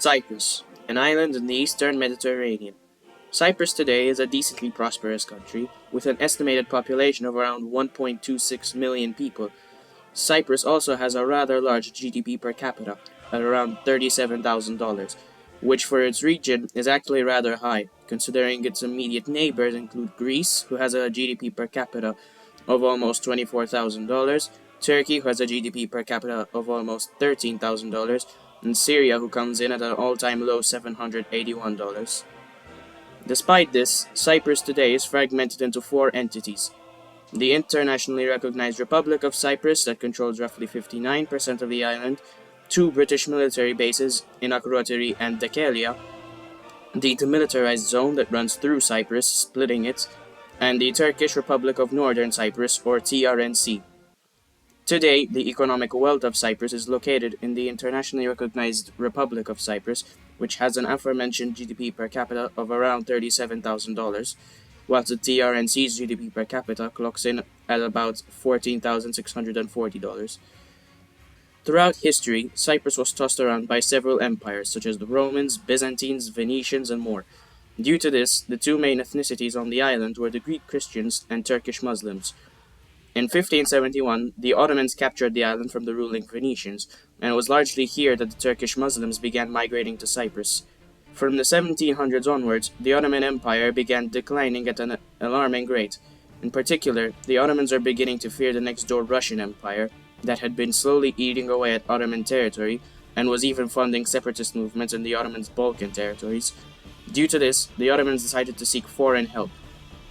Cyprus, an island in the eastern Mediterranean. Cyprus today is a decently prosperous country, with an estimated population of around 1.26 million people. Cyprus also has a rather large GDP per capita, at around $37,000, which for its region is actually rather high, considering its immediate neighbors include Greece, who has a GDP per capita of almost $24,000, Turkey, who has a GDP per capita of almost $13,000, and Syria, who comes in at an all-time low $781. Despite this, Cyprus today is fragmented into four entities: the internationally recognized Republic of Cyprus that controls roughly 59% of the island, two British military bases in Akrotiri and Dekelia, the demilitarized zone that runs through Cyprus, splitting it, and the Turkish Republic of Northern Cyprus, or TRNC. Today, the economic wealth of Cyprus is located in the internationally recognized Republic of Cyprus, which has an aforementioned GDP per capita of around $37,000, whilst the TRNC's GDP per capita clocks in at about $14,640. Throughout history, Cyprus was tossed around by several empires, such as the Romans, Byzantines, Venetians, and more. Due to this, the two main ethnicities on the island were the Greek Christians and Turkish Muslims. In 1571, the Ottomans captured the island from the ruling Venetians, and it was largely here that the Turkish Muslims began migrating to Cyprus. From the 1700s onwards, the Ottoman Empire began declining at an alarming rate. In particular, the Ottomans are beginning to fear the next-door Russian Empire that had been slowly eating away at Ottoman territory and was even funding separatist movements in the Ottomans' Balkan territories. Due to this, the Ottomans decided to seek foreign help.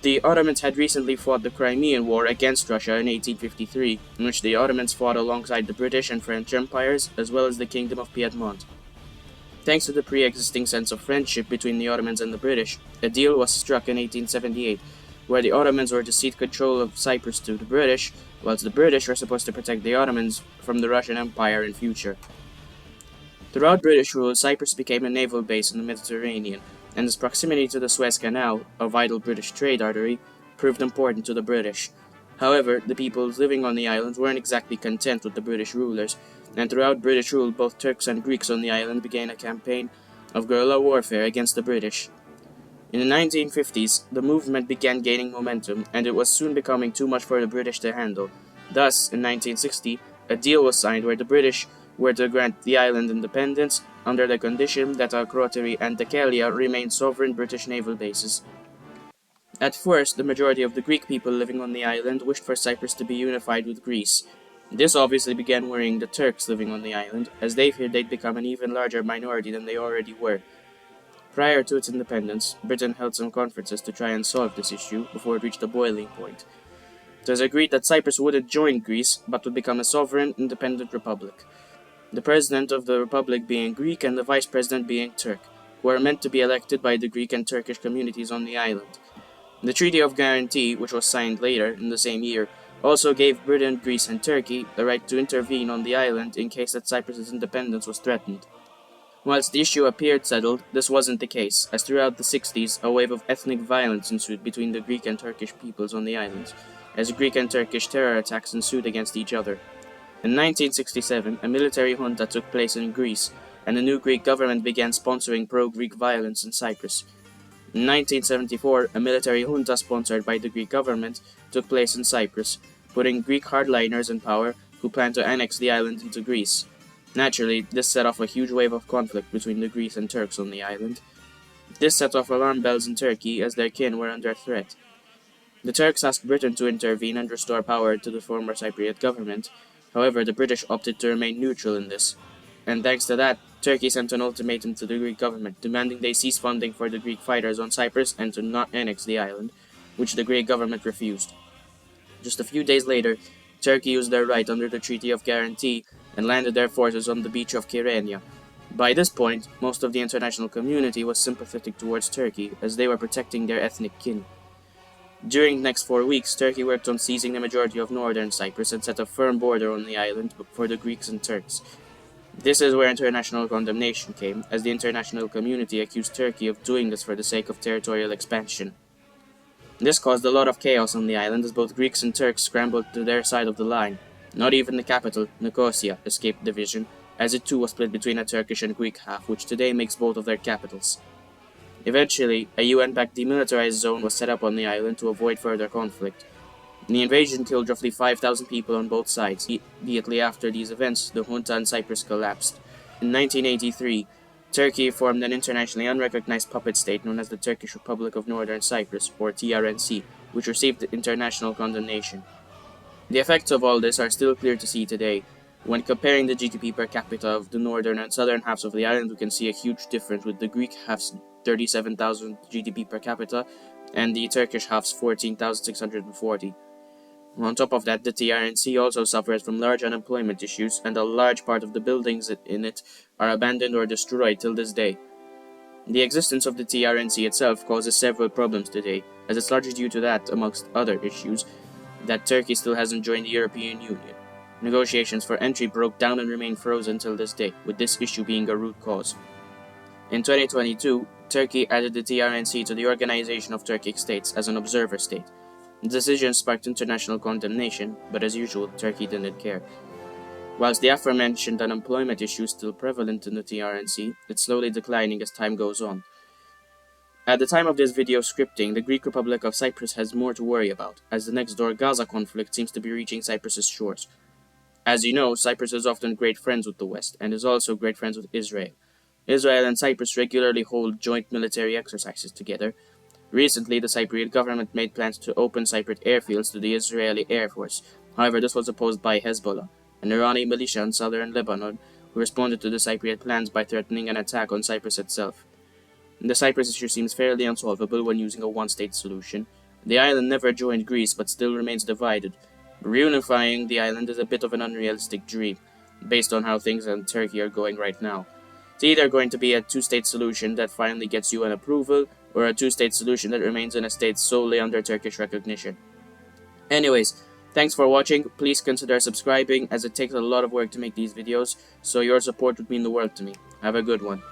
The Ottomans had recently fought the Crimean War against Russia in 1853, in which the Ottomans fought alongside the British and French empires, as well as the Kingdom of Piedmont. Thanks to the pre-existing sense of friendship between the Ottomans and the British, a deal was struck in 1878, where the Ottomans were to cede control of Cyprus to the British, whilst the British were supposed to protect the Ottomans from the Russian Empire in future. Throughout British rule, Cyprus became a naval base in the Mediterranean, and its proximity to the Suez Canal, a vital British trade artery, proved important to the British. However, the peoples living on the island weren't exactly content with the British rulers, and throughout British rule, both Turks and Greeks on the island began a campaign of guerrilla warfare against the British. In the 1950s, the movement began gaining momentum, and it was soon becoming too much for the British to handle. Thus, in 1960, a deal was signed where the British were to grant the island independence under the condition that Akrotiri and Dekelia remained sovereign British naval bases. At first, the majority of the Greek people living on the island wished for Cyprus to be unified with Greece. This obviously began worrying the Turks living on the island, as they feared they'd become an even larger minority than they already were. Prior to its independence, Britain held some conferences to try and solve this issue before it reached a boiling point. It was agreed that Cyprus wouldn't join Greece, but would become a sovereign, independent republic. The president of the republic being Greek and the vice president being Turk, who are meant to be elected by the Greek and Turkish communities on the island. The Treaty of Guarantee, which was signed later in the same year, also gave Britain, Greece, and Turkey the right to intervene on the island in case that Cyprus's independence was threatened. Whilst the issue appeared settled, this wasn't the case, as throughout the 60s a wave of ethnic violence ensued between the Greek and Turkish peoples on the islands, as Greek and Turkish terror attacks ensued against each other. In 1967, a military junta took place in Greece, and the new Greek government began sponsoring pro-Greek violence in Cyprus. In 1974, a military junta sponsored by the Greek government took place in Cyprus, putting Greek hardliners in power who planned to annex the island into Greece. Naturally, this set off a huge wave of conflict between the Greeks and Turks on the island. This set off alarm bells in Turkey as their kin were under threat. The Turks asked Britain to intervene and restore power to the former Cypriot government. However, the British opted to remain neutral in this, and thanks to that, Turkey sent an ultimatum to the Greek government, demanding they cease funding for the Greek fighters on Cyprus and to not annex the island, which the Greek government refused. Just a few days later, Turkey used their right under the Treaty of Guarantee and landed their forces on the beach of Kyrenia. By this point, most of the international community was sympathetic towards Turkey, as they were protecting their ethnic kin. During the next 4 weeks, Turkey worked on seizing the majority of northern Cyprus and set a firm border on the island for the Greeks and Turks. This is where international condemnation came, as the international community accused Turkey of doing this for the sake of territorial expansion. This caused a lot of chaos on the island as both Greeks and Turks scrambled to their side of the line. Not even the capital, Nicosia, escaped division, as it too was split between a Turkish and Greek half, which today makes both of their capitals. Eventually, a UN-backed demilitarized zone was set up on the island to avoid further conflict. The invasion killed roughly 5,000 people on both sides. Immediately after these events, the junta in Cyprus collapsed. In 1983, Turkey formed an internationally unrecognized puppet state known as the Turkish Republic of Northern Cyprus, or TRNC, which received international condemnation. The effects of all this are still clear to see today. When comparing the GDP per capita of the northern and southern halves of the island, we can see a huge difference, with the Greek half's 37,000 GDP per capita and the Turkish half's 14,640. On top of that, the TRNC also suffers from large unemployment issues, and a large part of the buildings in it are abandoned or destroyed till this day. The existence of the TRNC itself causes several problems today, as it's largely due to that, amongst other issues, that Turkey still hasn't joined the European Union. Negotiations for entry broke down and remain frozen till this day, with this issue being a root cause. In 2022, Turkey added the TRNC to the Organization of Turkic States as an observer state. The decision sparked international condemnation, but as usual, Turkey didn't care. Whilst the aforementioned unemployment issue is still prevalent in the TRNC, it's slowly declining as time goes on. At the time of this video scripting, the Greek Republic of Cyprus has more to worry about, as the next door Gaza conflict seems to be reaching Cyprus's shores. As you know, Cyprus is often great friends with the West, and is also great friends with Israel. Israel and Cyprus regularly hold joint military exercises together. Recently, the Cypriot government made plans to open Cypriot airfields to the Israeli Air Force. However, this was opposed by Hezbollah, an Iranian militia in southern Lebanon, who responded to the Cypriot plans by threatening an attack on Cyprus itself. The Cyprus issue seems fairly unsolvable when using a one-state solution. The island never joined Greece, but still remains divided. Reunifying the island is a bit of an unrealistic dream, based on how things in Turkey are going right now. It's either going to be a two-state solution that finally gets UN approval, or a two-state solution that remains in a state solely under Turkish recognition. Anyways, thanks for watching. Please consider subscribing, as it takes a lot of work to make these videos, so your support would mean the world to me. Have a good one.